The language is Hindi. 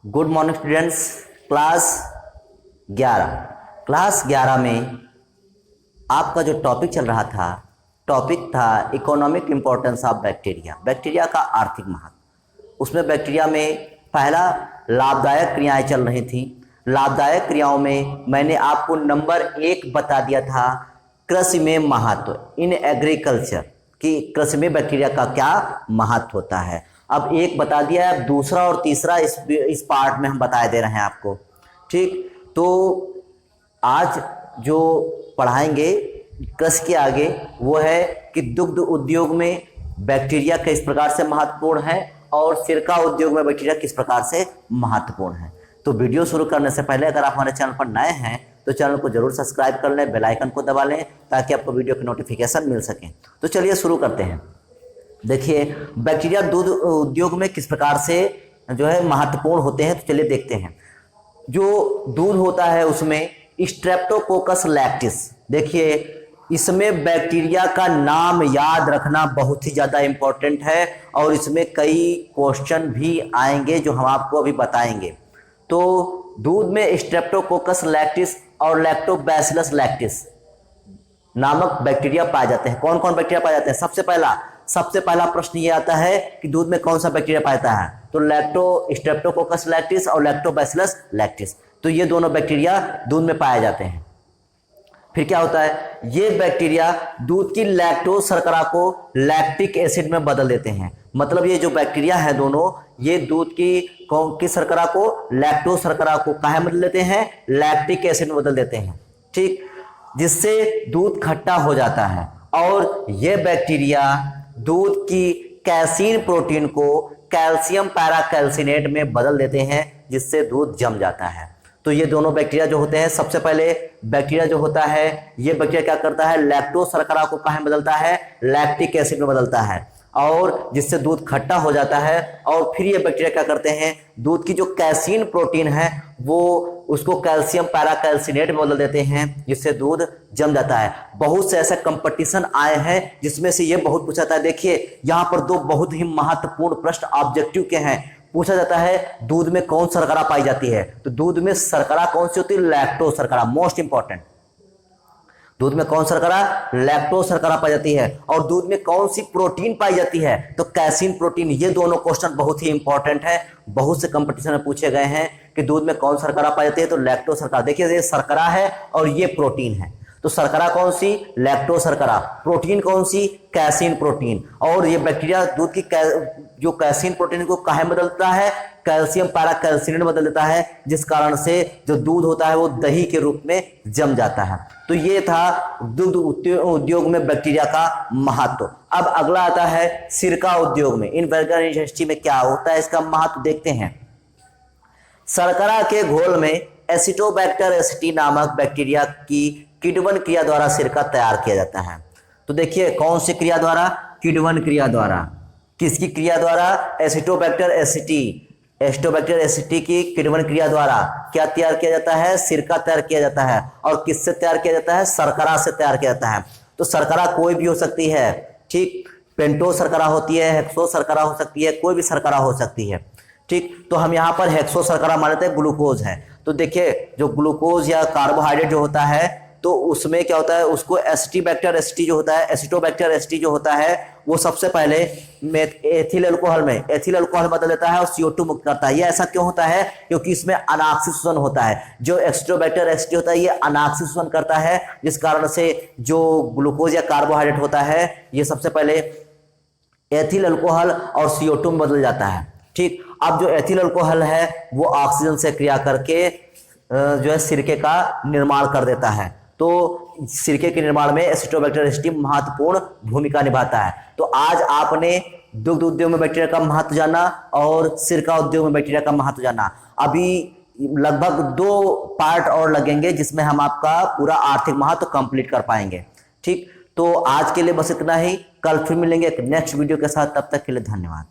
Good morning students. क्लास 11 में आपका जो टॉपिक चल रहा था, टॉपिक था economic importance of bacteria, bacteria का आर्थिक महत्व। उसमें बैक्टीरिया में पहला लाभदायक क्रियाएं चल रही थी। लाभदायक क्रियाओं में मैंने आपको नंबर 1 बता दिया था कृषि में महत्व, इन एग्रीकल्चर, कि कृषि में बैक्टीरिया का क्या महत्व होता है। अब एक बता दिया है, अब दूसरा और तीसरा इस पार्ट में हम बताए दे रहे हैं आपको। ठीक, तो आज जो पढ़ाएंगे कृषि के आगे वो है कि दुग्ध उद्योग में बैक्टीरिया किस प्रकार से महत्वपूर्ण है और सिरका उद्योग में बैक्टीरिया किस प्रकार से महत्वपूर्ण है। तो वीडियो शुरू करने से पहले अगर आप हमारे चैनल पर नए हैं तो चैनल को जरूर सब्सक्राइब कर लें, बेल आइकन को दबा लें ताकि आपको वीडियो की नोटिफिकेशन मिल सके। तो चलिए शुरू करते हैं। देखिए बैक्टीरिया दूध उद्योग में किस प्रकार से जो है महत्वपूर्ण होते हैं, तो चलिए देखते हैं। जो दूध होता है उसमें स्ट्रेप्टोकोकस लैक्टिस, देखिए इसमें बैक्टीरिया का नाम याद रखना बहुत ही ज़्यादा इम्पोर्टेंट है और इसमें कई क्वेश्चन भी आएंगे जो हम आपको अभी बताएंगे। तो दूध में स्ट्रेप्टोकोकस लैक्टिस और लैक्टोबैसिलस लैक्टिस नामक बैक्टीरिया पाए जाते हैं। कौन कौन बैक्टीरिया पाए जाते हैं? सबसे पहला प्रश्न ये आता है कि दूध में कौन सा बैक्टीरिया पाया जाता है, तो स्ट्रेप्टोकोकस लैक्टिस और लैक्टोबैसिलस लैक्टिस, तो ये दोनों बैक्टीरिया दूध में पाए जाते हैं। फिर क्या होता है, ये बैक्टीरिया दूध की लैक्टोज शर्करा को लैक्टिक एसिड में बदल देते हैं। मतलब ये जो बैक्टीरिया है दोनों, ये दूध की शर्करा को, लैक्टोज शर्करा को कहाँ बदल देते हैं? लैक्टिक एसिड में बदल देते हैं। ठीक, जिससे दूध खट्टा हो जाता है और ये बैक्टीरिया दूध की कैसीन प्रोटीन को कैल्शियम पैराकैल्सिनेट में बदल देते हैं, जिससे दूध जम जाता है। तो ये दोनों बैक्टीरिया जो होते हैं, सबसे पहले बैक्टीरिया जो होता है, ये बैक्टीरिया क्या करता है? लैक्टोज शर्करा को कहाँ बदलता है? लैक्टिक एसिड में बदलता है और जिससे दूध खट्टा हो जाता है। और फिर ये बैक्टीरिया क्या करते हैं? दूध की जो कैसीन प्रोटीन है वो उसको कैल्शियम पैराकैल्सिनेट में बदल देते हैं, जिससे दूध जम जाता है। बहुत से ऐसे कंपटीशन आए हैं जिसमें से ये बहुत पूछा था। देखिए यहाँ पर दो बहुत ही महत्वपूर्ण प्रश्न ऑब्जेक्टिव के हैं। पूछा जाता है दूध में कौन शर्करा पाई जाती है, तो दूध में शर्करा कौन सी होती है? लैक्टोज शर्करा, मोस्ट इंपॉर्टेंट। दूध में कौन शर्करा? लैक्टोज शर्करा पाई जाती है। और दूध में कौन सी प्रोटीन पाई जाती है? तो कैसीन प्रोटीन। ये दोनों क्वेश्चन बहुत ही इंपॉर्टेंट है, बहुत से कंपटीशन में पूछे गए हैं कि दूध में कौन शर्करा पाई जाती है, तो लैक्टोज शर्करा। देखिए ये शर्करा है और ये प्रोटीन है, तो शर्करा कौन सी? लैक्टोज शर्करा। प्रोटीन कौन सी? Casein protein. और ये बैक्टीरिया दूध की जो कैसीन प्रोटीन को कहाँ बदलता है? कैल्शियम पैराकैल्सिनेट में बदल देता है, जिस कारण से जो दूध होता है वो दही के रूप में जम जाता है। तो ये था दुग्ध उद्योग में बैक्टीरिया का महत्व। अब अगला आता है सिरका उद्योग में, इन बर्गर इंडस्ट्री में क्या होता है, इसका महत्व देखते हैं। शर्करा के घोल में एसिटोबैक्टर एसिटी नामक बैक्टीरिया की किण्वन क्रिया द्वारा सिरका तैयार किया जाता है। तो देखिए कौन सी क्रिया द्वारा? किण्वन क्रिया द्वारा। किसकी क्रिया द्वारा? एसिटोबैक्टर एसिटी की किण्वन क्रिया द्वारा क्या तैयार किया जाता है? सिरका तैयार किया जाता है। और किससे तैयार किया जाता है? शर्करा से तैयार किया जाता है। तो शर्करा कोई भी हो सकती है, ठीक, पेंटोज शर्करा होती है, हेक्सोज शर्करा हो सकती है, कोई भी शर्करा हो सकती है। ठीक, तो हम यहाँ पर हेक्सोज शर्करा मानते हैं, ग्लूकोज है। तो देखिए जो ग्लूकोज या कार्बोहाइड्रेट जो होता है, तो उसमें क्या होता है, उसको एसिटोबैक्टर एसिटी जो होता है वो सबसे पहले एथिल अल्कोहल में बदल देता है और CO2 मुक्त करता है। ये ऐसा क्यों होता है? क्योंकि इसमें अनाक्सिक शोषण होता है। जो एसिटोबैक्टर एसिटी होता है ये अनाक्सिक शोषण करता है, जिस कारण से जो ग्लूकोज या कार्बोहाइड्रेट होता है ये सबसे पहले एथिल अल्कोहल और CO2 में बदल जाता है। ठीक, अब जो एथिल अल्कोहल है वो ऑक्सीजन से क्रिया करके जो है सिरके का निर्माण कर देता है। तो सिरके के निर्माण में एसिटोबैक्टर एसिटी महत्वपूर्ण भूमिका निभाता है। तो आज आपने दुग्ध उद्योग में बैक्टीरिया का महत्व जाना और सिरका उद्योग में बैक्टीरिया का महत्व जाना। अभी लगभग 2 पार्ट और लगेंगे जिसमें हम आपका पूरा आर्थिक महत्व कंप्लीट कर पाएंगे। ठीक, तो आज के लिए बस इतना ही। कल फिर मिलेंगे एक नेक्स्ट वीडियो के साथ, तब तक के लिए धन्यवाद।